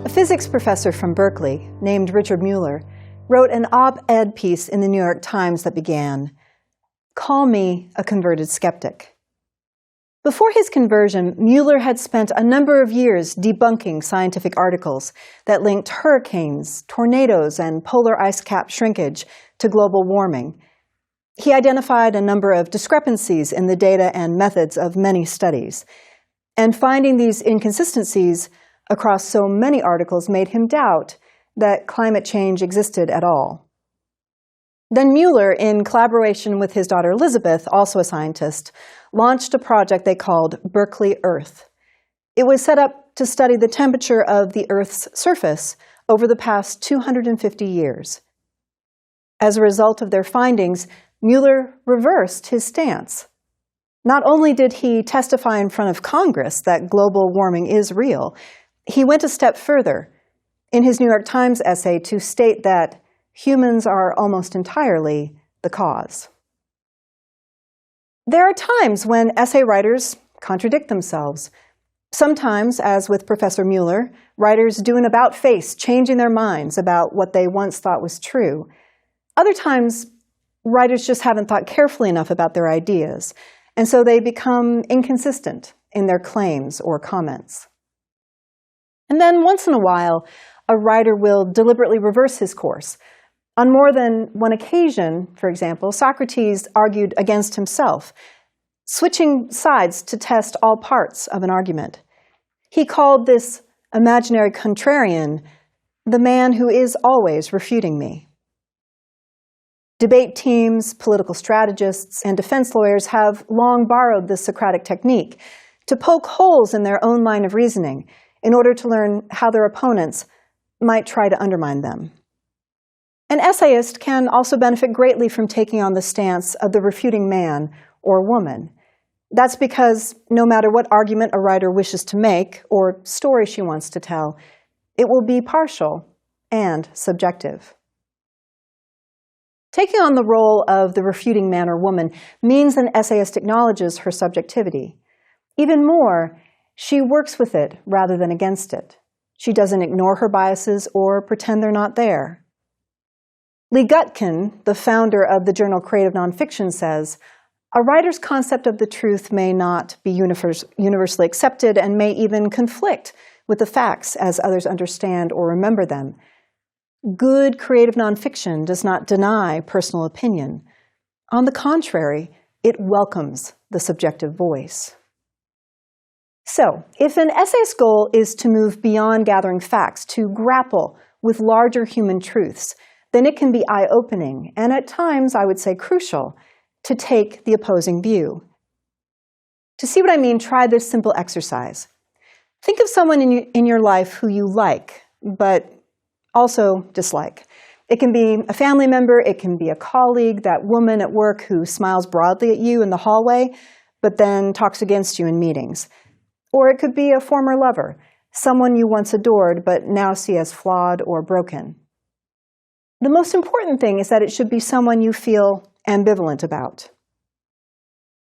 A physics professor from Berkeley, named Richard Mueller, wrote an op-ed piece in the New York Times that began, "Call me a converted skeptic." Before his conversion, Mueller had spent a number of years debunking scientific articles that linked hurricanes, tornadoes, and polar ice cap shrinkage to global warming. He identified a number of discrepancies in the data and methods of many studies, and finding these inconsistencies across so many articles made him doubt that climate change existed at all. Then Mueller, in collaboration with his daughter Elizabeth, also a scientist, launched a project they called Berkeley Earth. It was set up to study the temperature of the Earth's surface over the past 250 years. As a result of their findings, Mueller reversed his stance. Not only did he testify in front of Congress that global warming is real, he went a step further in his New York Times essay to state that humans are almost entirely the cause. There are times when essay writers contradict themselves. Sometimes, as with Professor Mueller, writers do an about-face, changing their minds about what they once thought was true. Other times, writers just haven't thought carefully enough about their ideas, and so they become inconsistent in their claims or comments. And then, once in a while, a writer will deliberately reverse his course. On more than one occasion, for example, Socrates argued against himself, switching sides to test all parts of an argument. He called this imaginary contrarian the man who is always refuting me. Debate teams, political strategists, and defense lawyers have long borrowed this Socratic technique to poke holes in their own line of reasoning in order to learn how their opponents might try to undermine them. An essayist can also benefit greatly from taking on the stance of the refuting man or woman. That's because no matter what argument a writer wishes to make or story she wants to tell, it will be partial and subjective. Taking on the role of the refuting man or woman means an essayist acknowledges her subjectivity. Even more, she works with it rather than against it. She doesn't ignore her biases or pretend they're not there. Lee Gutkin, the founder of the journal Creative Nonfiction, says, "A writer's concept of the truth may not be universally accepted and may even conflict with the facts as others understand or remember them. Good creative nonfiction does not deny personal opinion. On the contrary, it welcomes the subjective voice." So, if an essayist's goal is to move beyond gathering facts, to grapple with larger human truths, then it can be eye-opening, and at times, I would say crucial, to take the opposing view. To see what I mean, try this simple exercise. Think of someone in your life who you like, but also dislike. It can be a family member, it can be a colleague, that woman at work who smiles broadly at you in the hallway, but then talks against you in meetings. Or it could be a former lover, someone you once adored but now see as flawed or broken. The most important thing is that it should be someone you feel ambivalent about.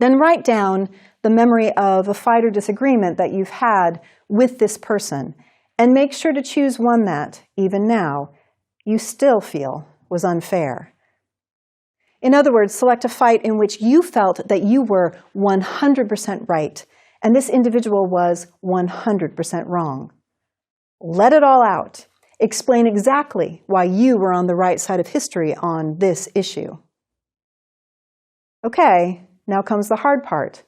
Then write down the memory of a fight or disagreement that you've had with this person, and make sure to choose one that, even now, you still feel was unfair. In other words, select a fight in which you felt that you were 100% right, and this individual was 100% wrong. Let it all out. Explain exactly why you were on the right side of history on this issue. Okay, now comes the hard part,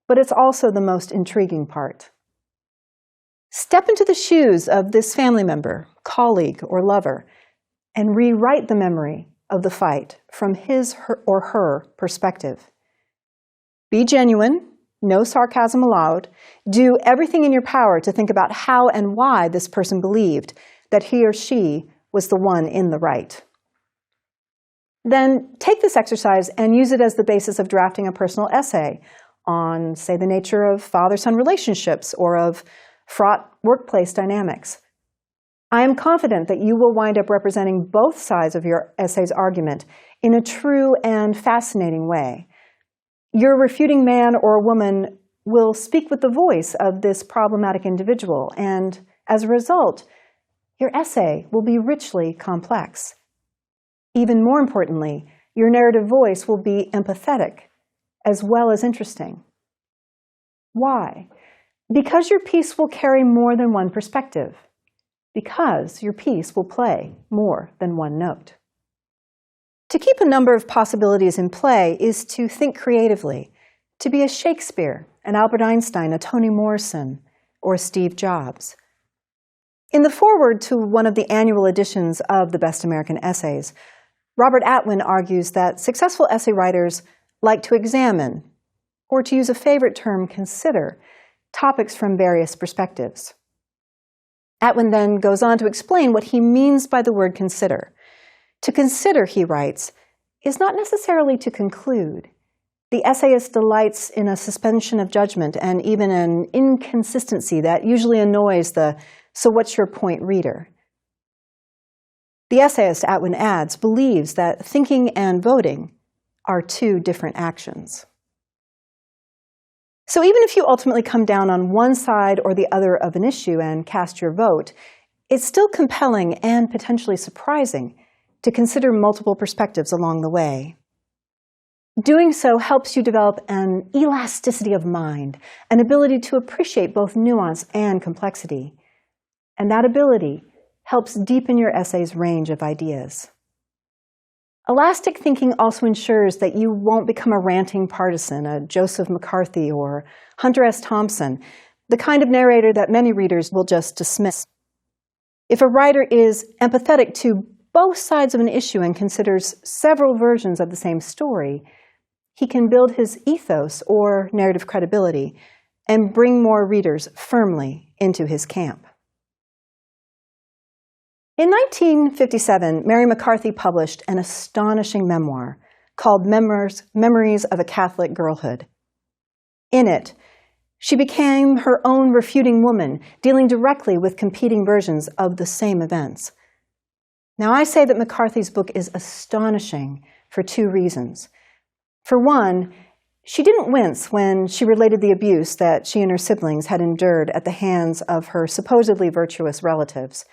but it's also the most intriguing part. Step into the shoes of this family member, colleague, or lover, and rewrite the memory of the fight from his or her perspective. Be genuine. No sarcasm allowed. Do everything in your power to think about how and why this person believed that he or she was the one in the right. Then take this exercise and use it as the basis of drafting a personal essay on, say, the nature of father-son relationships or of fraught workplace dynamics. I am confident that you will wind up representing both sides of your essay's argument in a true and fascinating way. Your refuting man or woman will speak with the voice of this problematic individual, and as a result, your essay will be richly complex. Even more importantly, your narrative voice will be empathetic as well as interesting. Why? Because your piece will carry more than one perspective. Because your piece will play more than one note. To keep a number of possibilities in play is to think creatively, to be a Shakespeare, an Albert Einstein, a Toni Morrison, or a Steve Jobs. In the foreword to one of the annual editions of the Best American Essays, Robert Atwin argues that successful essay writers like to examine, or to use a favorite term, consider, topics from various perspectives. Atwin then goes on to explain what he means by the word consider. To consider, he writes, is not necessarily to conclude. The essayist delights in a suspension of judgment and even an inconsistency that usually annoys the "so what's your point" reader. The essayist, Atwin adds, believes that thinking and voting are two different actions. So even if you ultimately come down on one side or the other of an issue and cast your vote, it's still compelling and potentially surprising to consider multiple perspectives along the way. Doing so helps you develop an elasticity of mind, an ability to appreciate both nuance and complexity. And that ability helps deepen your essay's range of ideas. Elastic thinking also ensures that you won't become a ranting partisan, a Joseph McCarthy or Hunter S. Thompson, the kind of narrator that many readers will just dismiss. If a writer is empathetic to both sides of an issue and considers several versions of the same story, he can build his ethos or narrative credibility and bring more readers firmly into his camp. In 1957, Mary McCarthy published an astonishing memoir called Memories of a Catholic Girlhood. In it, she became her own refuting woman, dealing directly with competing versions of the same events. Now, I say that McCarthy's book is astonishing for two reasons. For one, she didn't wince when she related the abuse that she and her siblings had endured at the hands of her supposedly virtuous relatives.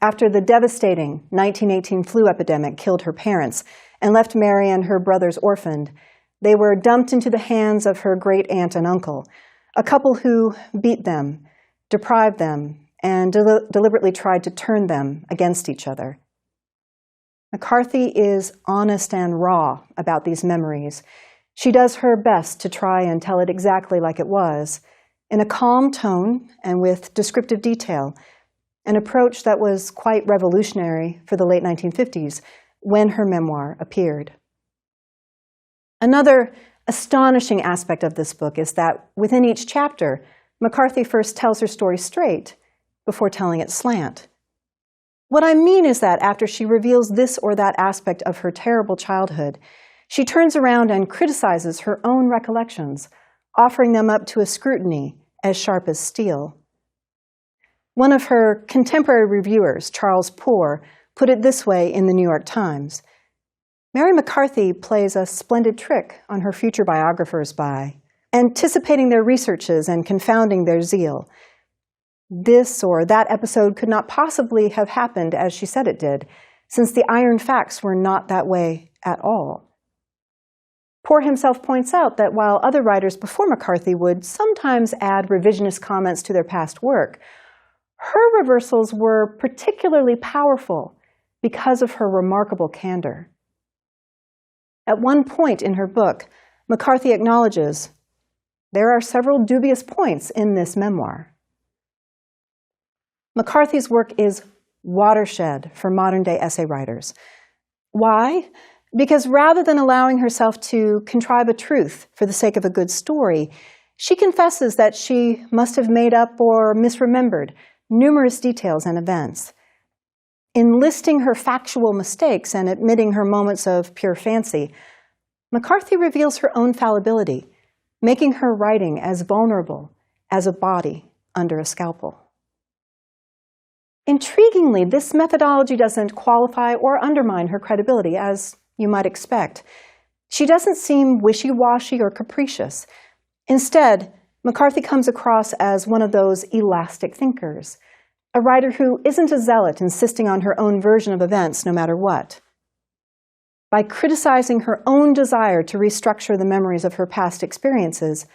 After the devastating 1918 flu epidemic killed her parents and left Mary and her brothers orphaned, they were dumped into the hands of her great-aunt and uncle, a couple who beat them, deprived them, and deliberately tried to turn them against each other. McCarthy is honest and raw about these memories. She does her best to try and tell it exactly like it was, in a calm tone and with descriptive detail, an approach that was quite revolutionary for the late 1950s when her memoir appeared. Another astonishing aspect of this book is that within each chapter, McCarthy first tells her story straight before telling it slant. What I mean is that after she reveals this or that aspect of her terrible childhood, she turns around and criticizes her own recollections, offering them up to a scrutiny as sharp as steel. One of her contemporary reviewers, Charles Poore, put it this way in the New York Times: Mary McCarthy plays a splendid trick on her future biographers by anticipating their researches and confounding their zeal. This or that episode could not possibly have happened as she said it did, since the iron facts were not that way at all. Poore himself points out that while other writers before McCarthy would sometimes add revisionist comments to their past work, her reversals were particularly powerful because of her remarkable candor. At one point in her book, McCarthy acknowledges, "There are several dubious points in this memoir." McCarthy's work is watershed for modern-day essay writers. Why? Because rather than allowing herself to contrive a truth for the sake of a good story, she confesses that she must have made up or misremembered numerous details and events. In listing her factual mistakes and admitting her moments of pure fancy, McCarthy reveals her own fallibility, making her writing as vulnerable as a body under a scalpel. Intriguingly, this methodology doesn't qualify or undermine her credibility, as you might expect. She doesn't seem wishy-washy or capricious. Instead, McCarthy comes across as one of those elastic thinkers. a writer who isn't a zealot insisting on her own version of events no matter what. By criticizing her own desire to restructure the memories of her past experiences,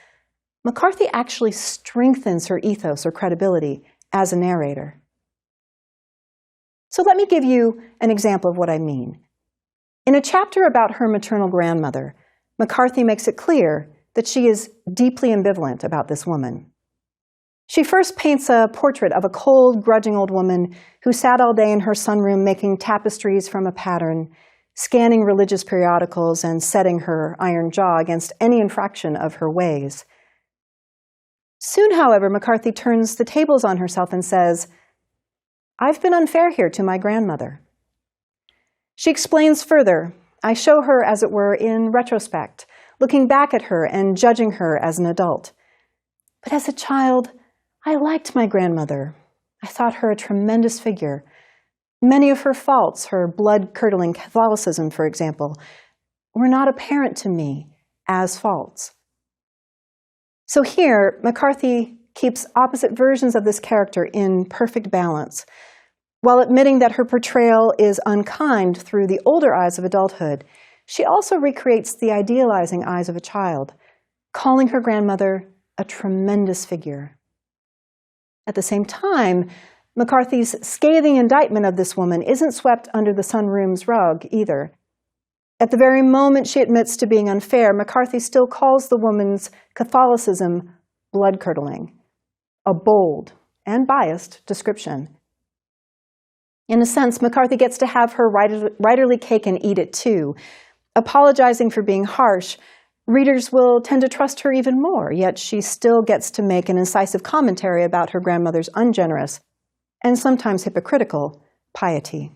McCarthy actually strengthens her ethos or credibility as a narrator. So let me give you an example of what I mean. In a chapter about her maternal grandmother, McCarthy makes it clear that she is deeply ambivalent about this woman. She first paints a portrait of a cold, grudging old woman who sat all day in her sunroom making tapestries from a pattern, scanning religious periodicals and setting her iron jaw against any infraction of her ways. Soon, however, McCarthy turns the tables on herself and says, "I've been unfair here to my grandmother." She explains further, "I show her, as it were, in retrospect, looking back at her and judging her as an adult. But as a child, I liked my grandmother. I thought her a tremendous figure. Many of her faults, her blood-curdling Catholicism, for example, were not apparent to me as faults." So here, McCarthy keeps opposite versions of this character in perfect balance. While admitting that her portrayal is unkind through the older eyes of adulthood, she also recreates the idealizing eyes of a child, calling her grandmother a tremendous figure. At the same time, McCarthy's scathing indictment of this woman isn't swept under the sunroom's rug either. At the very moment she admits to being unfair, McCarthy still calls the woman's Catholicism blood-curdling, a bold and biased description. In a sense, McCarthy gets to have her writerly cake and eat it too. Apologizing for being harsh, readers will tend to trust her even more, yet she still gets to make an incisive commentary about her grandmother's ungenerous and sometimes hypocritical piety.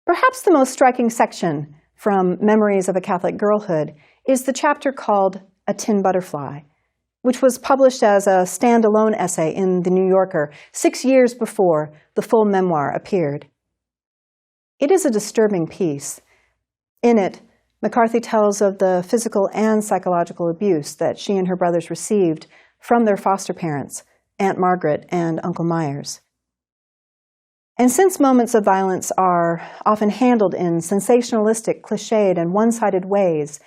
Perhaps the most striking section from Memories of a Catholic Girlhood is the chapter called A Tin Butterfly, which was published as a standalone essay in The New Yorker 6 years before the full memoir appeared. It is a disturbing piece. In it, McCarthy tells of the physical and psychological abuse that she and her brothers received from their foster parents, Aunt Margaret and Uncle Myers. And since moments of violence are often handled in sensationalistic, cliched, and one-sided ways,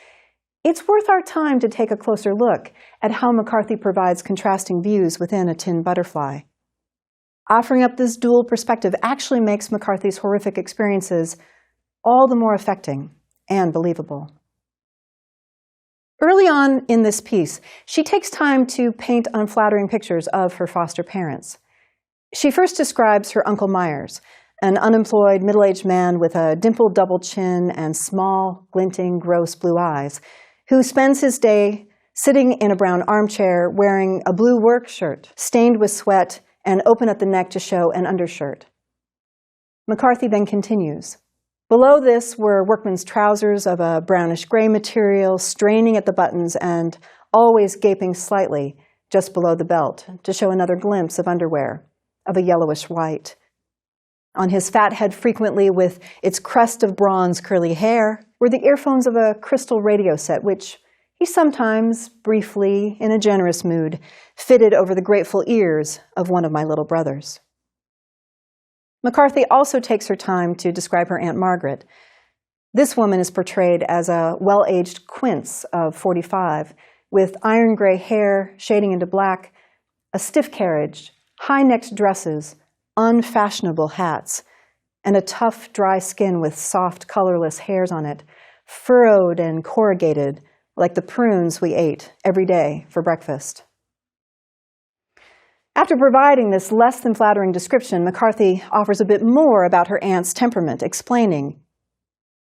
it's worth our time to take a closer look at how McCarthy provides contrasting views within A Tin Butterfly. Offering up this dual perspective actually makes McCarthy's horrific experiences all the more affecting and believable. Early on in this piece, she takes time to paint unflattering pictures of her foster parents. She first describes her Uncle Myers, an unemployed middle-aged man with a dimpled double chin and small, glinting, gross blue eyes, who spends his day sitting in a brown armchair wearing a blue work shirt stained with sweat and open at the neck to show an undershirt. McCarthy then continues. Below this were workman's trousers of a brownish-gray material, straining at the buttons and always gaping slightly just below the belt to show another glimpse of underwear of a yellowish white. On his fat head, frequently with its crest of bronze curly hair, were the earphones of a crystal radio set, which he sometimes, briefly, in a generous mood, fitted over the grateful ears of one of my little brothers. McCarthy also takes her time to describe her Aunt Margaret. This woman is portrayed as a well-aged quince of 45, with iron gray hair shading into black, a stiff carriage, high-necked dresses, unfashionable hats, and a tough, dry skin with soft, colorless hairs on it, furrowed and corrugated like the prunes we ate every day for breakfast. After providing this less than flattering description, McCarthy offers a bit more about her aunt's temperament, explaining,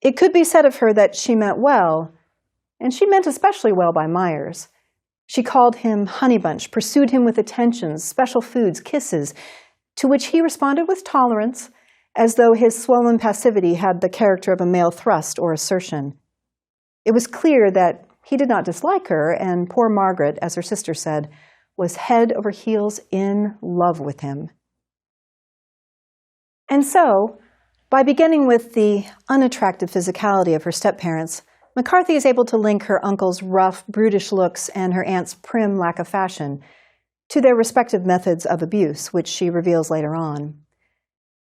"It could be said of her that she meant well, and she meant especially well by Myers. She called him Honey Bunch, pursued him with attentions, special foods, kisses, to which he responded with tolerance, as though his swollen passivity had the character of a male thrust or assertion. It was clear that he did not dislike her, and poor Margaret, as her sister said, was head over heels in love with him." And so, by beginning with the unattractive physicality of her step-parents, McCarthy is able to link her uncle's rough, brutish looks and her aunt's prim lack of fashion to their respective methods of abuse, which she reveals later on.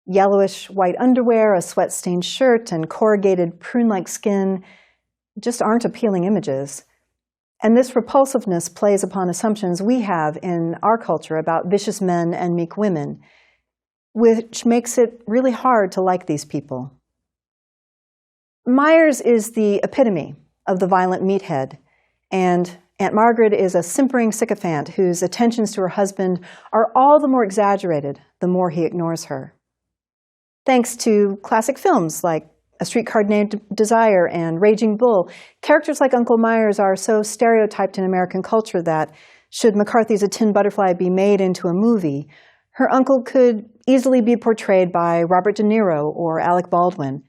Yellowish white underwear, a sweat-stained shirt, and corrugated prune-like skin just aren't appealing images. And this repulsiveness plays upon assumptions we have in our culture about vicious men and meek women, which makes it really hard to like these people. Myers is the epitome of the violent meathead, and Aunt Margaret is a simpering sycophant whose attentions to her husband are all the more exaggerated the more he ignores her. Thanks to classic films like A Streetcar Named Desire and Raging Bull, characters like Uncle Myers are so stereotyped in American culture that, should McCarthy's A Tin Butterfly be made into a movie, her uncle could easily be portrayed by Robert De Niro or Alec Baldwin.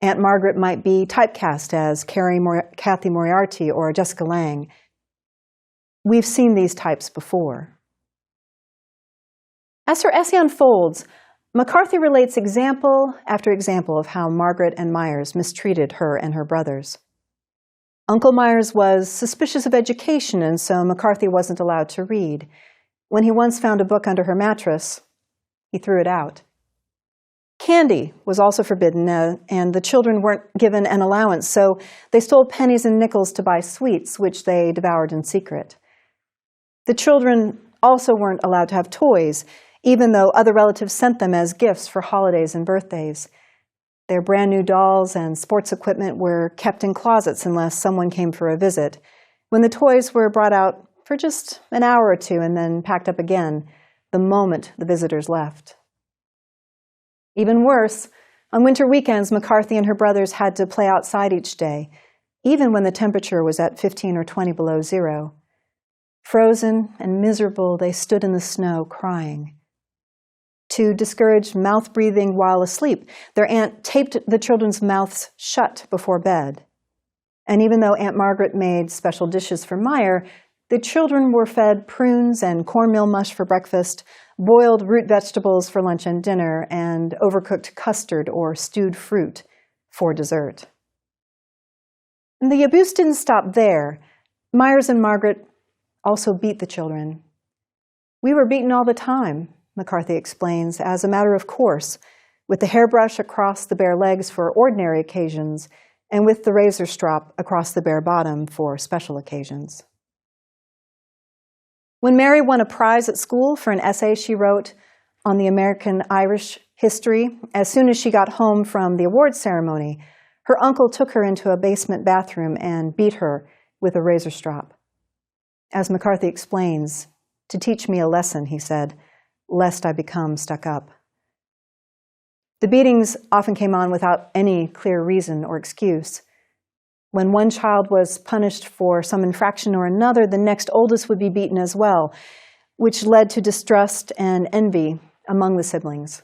Aunt Margaret might be typecast as Kathy Moriarty or Jessica Lange. We've seen these types before. As her essay unfolds, McCarthy relates example after example of how Margaret and Myers mistreated her and her brothers. Uncle Myers was suspicious of education, and so McCarthy wasn't allowed to read. When he once found a book under her mattress, he threw it out. Candy was also forbidden, and the children weren't given an allowance, so they stole pennies and nickels to buy sweets, which they devoured in secret. The children also weren't allowed to have toys, even though other relatives sent them as gifts for holidays and birthdays. Their brand new dolls and sports equipment were kept in closets unless someone came for a visit, when the toys were brought out for just an hour or two and then packed up again the moment the visitors left. Even worse, on winter weekends, McCarthy and her brothers had to play outside each day, even when the temperature was at 15 or 20 below zero. Frozen and miserable, they stood in the snow crying. To discourage mouth breathing while asleep, their aunt taped the children's mouths shut before bed. And even though Aunt Margaret made special dishes for Meyer, the children were fed prunes and cornmeal mush for breakfast, boiled root vegetables for lunch and dinner, and overcooked custard or stewed fruit for dessert. And the abuse didn't stop there. Myers and Margaret also beat the children. "We were beaten all the time," McCarthy explains, as a matter of course, with the hairbrush across the bare legs for ordinary occasions, and with the razor strop across the bare bottom for special occasions. When Mary won a prize at school for an essay she wrote on the American Irish history, as soon as she got home from the awards ceremony, her uncle took her into a basement bathroom and beat her with a razor strop. As McCarthy explains, "To teach me a lesson," he said, "lest I become stuck up." The beatings often came on without any clear reason or excuse. When one child was punished for some infraction or another, the next oldest would be beaten as well, which led to distrust and envy among the siblings.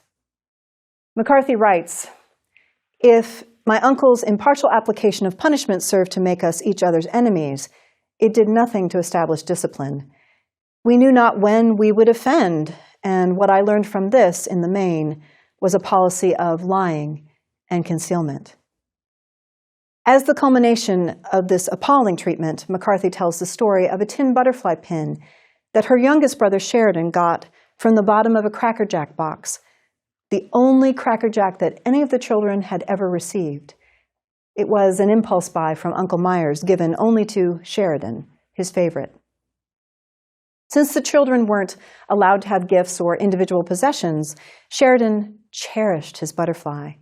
McCarthy writes, "If my uncle's impartial application of punishment served to make us each other's enemies, it did nothing to establish discipline. We knew not when we would offend, and what I learned from this, in the main, was a policy of lying and concealment." As the culmination of this appalling treatment, McCarthy tells the story of a tin butterfly pin that her youngest brother Sheridan got from the bottom of a Cracker Jack box, the only Cracker Jack that any of the children had ever received. It was an impulse buy from Uncle Myers, given only to Sheridan, his favorite. Since the children weren't allowed to have gifts or individual possessions, Sheridan cherished his butterfly.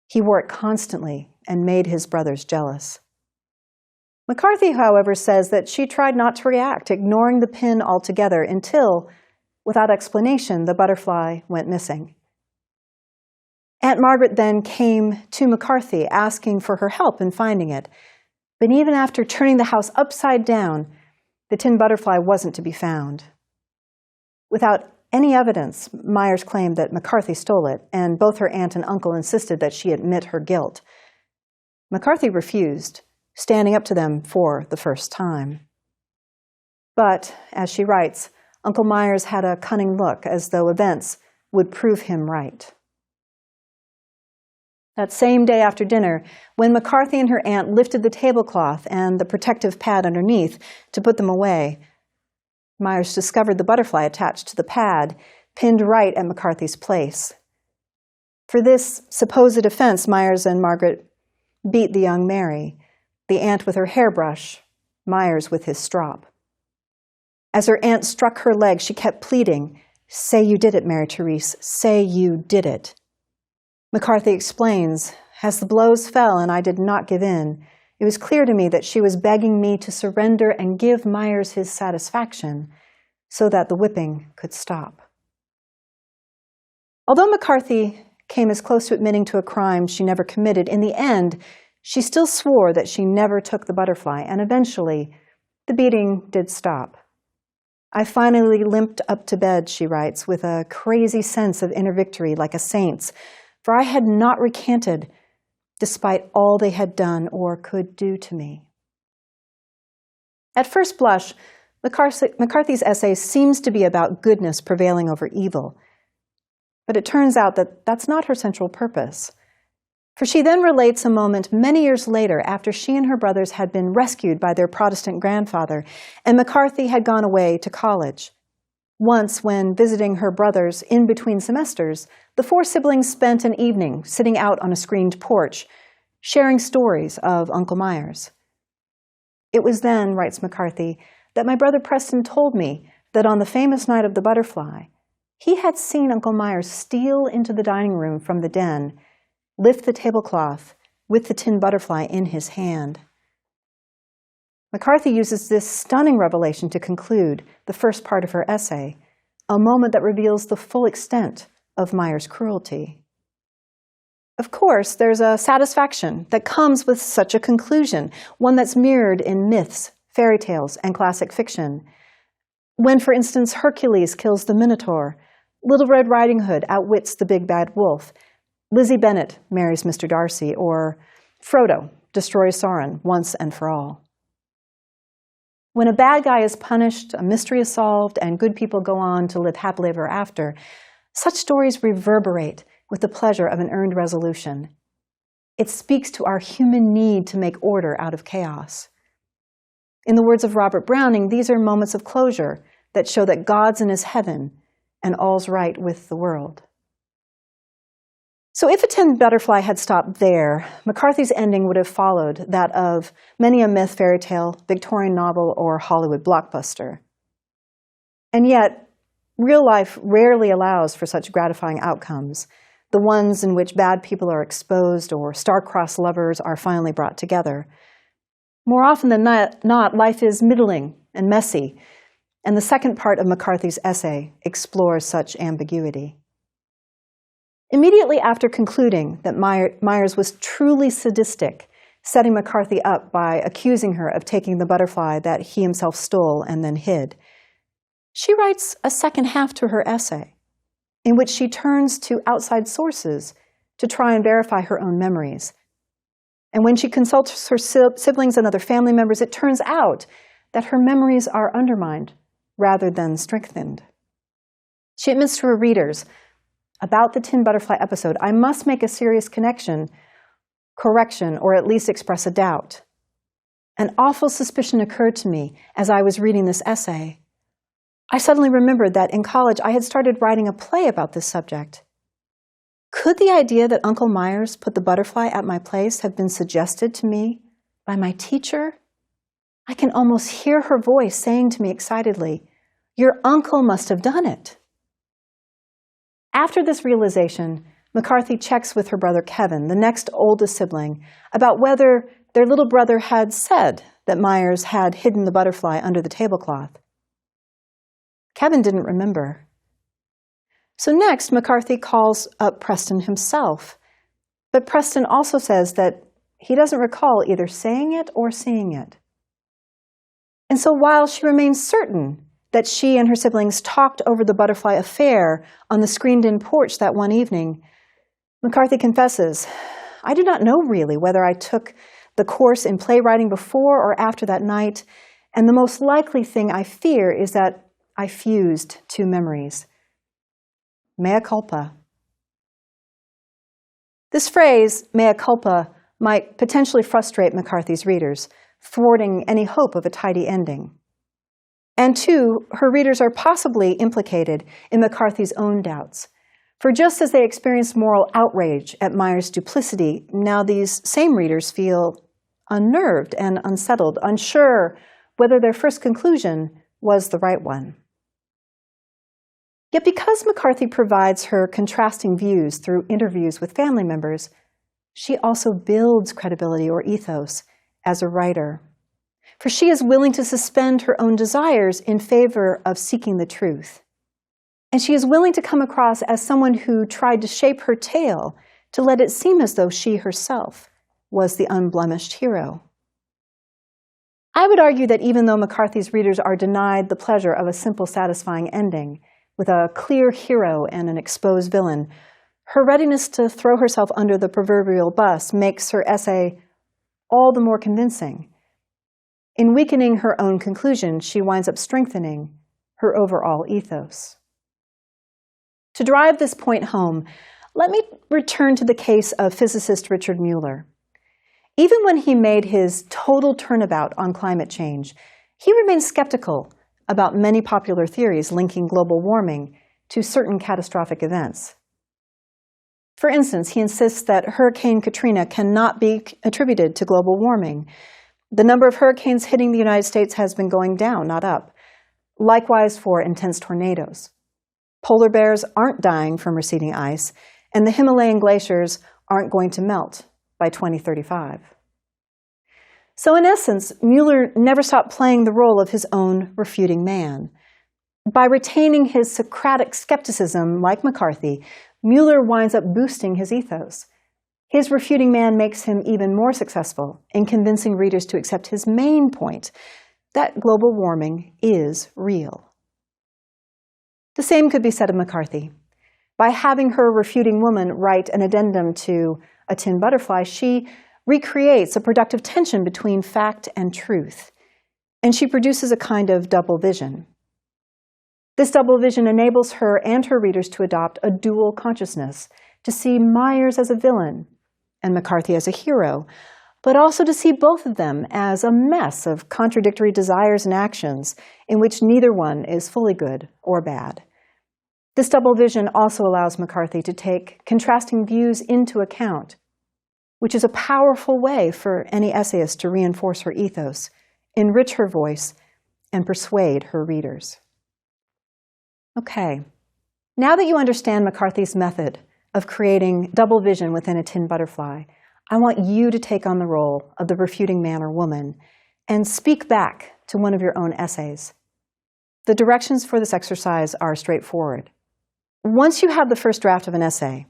He wore it constantly and made his brothers jealous. McCarthy, however, says that she tried not to react, ignoring the pin altogether until, without explanation, the butterfly went missing. Aunt Margaret then came to McCarthy asking for her help in finding it, but even after turning the house upside down, the tin butterfly wasn't to be found. Without any evidence, Myers claimed that McCarthy stole it, and both her aunt and uncle insisted that she admit her guilt. McCarthy refused, standing up to them for the first time. But, as she writes, Uncle Myers had a cunning look, as though events would prove him right. That same day after dinner, when McCarthy and her aunt lifted the tablecloth and the protective pad underneath to put them away, Myers discovered the butterfly attached to the pad, pinned right at McCarthy's place. For this supposed offense, Myers and Margaret beat the young Mary, the aunt with her hairbrush, Myers with his strop. As her aunt struck her leg, she kept pleading, "Say you did it, Mary Therese, say you did it." McCarthy explains, "As the blows fell and I did not give in, it was clear to me that she was begging me to surrender and give Myers his satisfaction so that the whipping could stop." Although McCarthy came as close to admitting to a crime she never committed, in the end, she still swore that she never took the butterfly, and eventually, the beating did stop. "I finally limped up to bed," she writes, "with a crazy sense of inner victory like a saint's, for I had not recanted, despite all they had done or could do to me." At first blush, McCarthy's essay seems to be about goodness prevailing over evil. But it turns out that that's not her central purpose. For she then relates a moment many years later after she and her brothers had been rescued by their Protestant grandfather and McCarthy had gone away to college. Once, when visiting her brothers in between semesters, the four siblings spent an evening sitting out on a screened porch, sharing stories of Uncle Myers. "It was then," writes McCarthy, "that my brother Preston told me that on the famous night of the butterfly, he had seen Uncle Myers steal into the dining room from the den, lift the tablecloth with the tin butterfly in his hand." McCarthy uses this stunning revelation to conclude the first part of her essay, a moment that reveals the full extent of Myers' cruelty. Of course, there's a satisfaction that comes with such a conclusion, one that's mirrored in myths, fairy tales, and classic fiction. When, for instance, Hercules kills the Minotaur, Little Red Riding Hood outwits the big bad wolf, Lizzie Bennet marries Mr. Darcy, or Frodo destroys Sauron once and for all. When a bad guy is punished, a mystery is solved, and good people go on to live happily ever after, such stories reverberate with the pleasure of an earned resolution. It speaks to our human need to make order out of chaos. In the words of Robert Browning, these are moments of closure that show that God's in his heaven and all's right with the world. So if a tin butterfly had stopped there, McCarthy's ending would have followed that of many a myth, fairy tale, Victorian novel, or Hollywood blockbuster. And yet, real life rarely allows for such gratifying outcomes, the ones in which bad people are exposed or star-crossed lovers are finally brought together. More often than not, life is middling and messy, and the second part of McCarthy's essay explores such ambiguity. Immediately after concluding that Myers was truly sadistic, setting McCarthy up by accusing her of taking the butterfly that he himself stole and then hid, she writes a second half to her essay, in which she turns to outside sources to try and verify her own memories. And when she consults her siblings and other family members, it turns out that her memories are undermined rather than strengthened. She admits to her readers, "About the tin butterfly episode, I must make a serious correction, or at least express a doubt. An awful suspicion occurred to me as I was reading this essay. I suddenly remembered that in college I had started writing a play about this subject. Could the idea that Uncle Myers put the butterfly at my place have been suggested to me by my teacher? I can almost hear her voice saying to me excitedly, 'Your uncle must have done it.'" After this realization, McCarthy checks with her brother Kevin, the next oldest sibling, about whether their little brother had said that Myers had hidden the butterfly under the tablecloth. Kevin didn't remember. So next, McCarthy calls up Preston himself, but Preston also says that he doesn't recall either saying it or seeing it. And so while she remains certain that she and her siblings talked over the butterfly affair on the screened-in porch that one evening, McCarthy confesses, "I do not know really whether I took the course in playwriting before or after that night, and the most likely thing I fear is that I fused two memories. Mea culpa." This phrase, mea culpa, might potentially frustrate McCarthy's readers, thwarting any hope of a tidy ending. And two, her readers are possibly implicated in McCarthy's own doubts. For just as they experienced moral outrage at Meyer's duplicity, now these same readers feel unnerved and unsettled, unsure whether their first conclusion was the right one. Yet because McCarthy provides her contrasting views through interviews with family members, she also builds credibility or ethos as a writer. For she is willing to suspend her own desires in favor of seeking the truth. And she is willing to come across as someone who tried to shape her tale to let it seem as though she herself was the unblemished hero. I would argue that even though McCarthy's readers are denied the pleasure of a simple, satisfying ending, with a clear hero and an exposed villain, her readiness to throw herself under the proverbial bus makes her essay all the more convincing. In weakening her own conclusion, she winds up strengthening her overall ethos. To drive this point home, let me return to the case of physicist Richard Mueller. Even when he made his total turnabout on climate change, he remained skeptical about many popular theories linking global warming to certain catastrophic events. For instance, he insists that Hurricane Katrina cannot be attributed to global warming. The number of hurricanes hitting the United States has been going down, not up. Likewise for intense tornadoes. Polar bears aren't dying from receding ice, and the Himalayan glaciers aren't going to melt by 2035. So in essence, Mueller never stopped playing the role of his own refuting man. By retaining his Socratic skepticism, like McCarthy, Mueller winds up boosting his ethos. His refuting man makes him even more successful in convincing readers to accept his main point, that global warming is real. The same could be said of McCarthy. By having her refuting woman write an addendum to A Tin Butterfly, she recreates a productive tension between fact and truth, and she produces a kind of double vision. This double vision enables her and her readers to adopt a dual consciousness, to see Myers as a villain and McCarthy as a hero, but also to see both of them as a mess of contradictory desires and actions in which neither one is fully good or bad. This double vision also allows McCarthy to take contrasting views into account, which is a powerful way for any essayist to reinforce her ethos, enrich her voice, and persuade her readers. Okay, now that you understand McCarthy's method of creating double vision within A Tin Butterfly, I want you to take on the role of the refuting man or woman and speak back to one of your own essays. The directions for this exercise are straightforward. Once you have the first draft of an essay,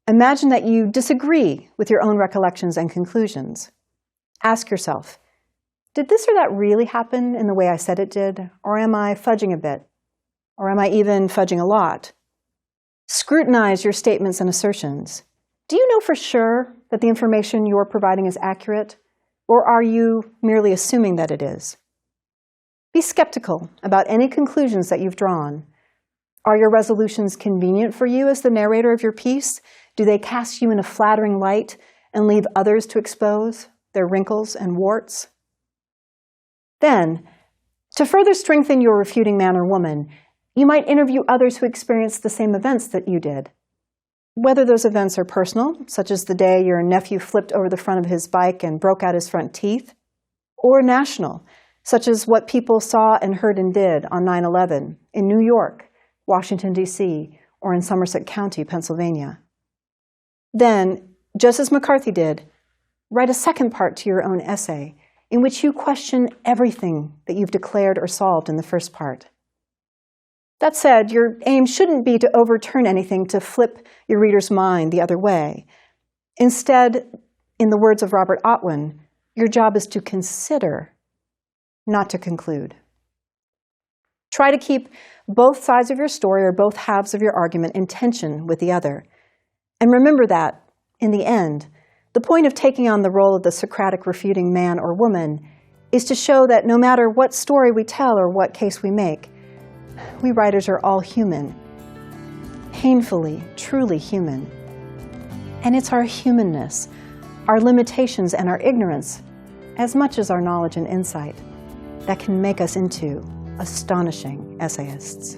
imagine that you disagree with your own recollections and conclusions. Ask yourself, did this or that really happen in the way I said it did? Or am I fudging a bit? Or am I even fudging a lot? Scrutinize your statements and assertions. Do you know for sure that the information you're providing is accurate? Or are you merely assuming that it is? Be skeptical about any conclusions that you've drawn. Are your resolutions convenient for you as the narrator of your piece? Do they cast you in a flattering light and leave others to expose their wrinkles and warts? Then, to further strengthen your refuting man or woman, you might interview others who experienced the same events that you did. Whether those events are personal, such as the day your nephew flipped over the front of his bike and broke out his front teeth, or national, such as what people saw and heard and did on 9/11 in New York, Washington, D.C., or in Somerset County, Pennsylvania. Then, just as McCarthy did, write a second part to your own essay in which you question everything that you've declared or solved in the first part. That said, your aim shouldn't be to overturn anything to flip your reader's mind the other way. Instead, in the words of Robert Otwin, your job is to consider, not to conclude. Try to keep both sides of your story or both halves of your argument in tension with the other. And remember that, in the end, the point of taking on the role of the Socratic refuting man or woman is to show that no matter what story we tell or what case we make, we writers are all human, painfully, truly human. And it's our humanness, our limitations and our ignorance, as much as our knowledge and insight, that can make us into astonishing essayists.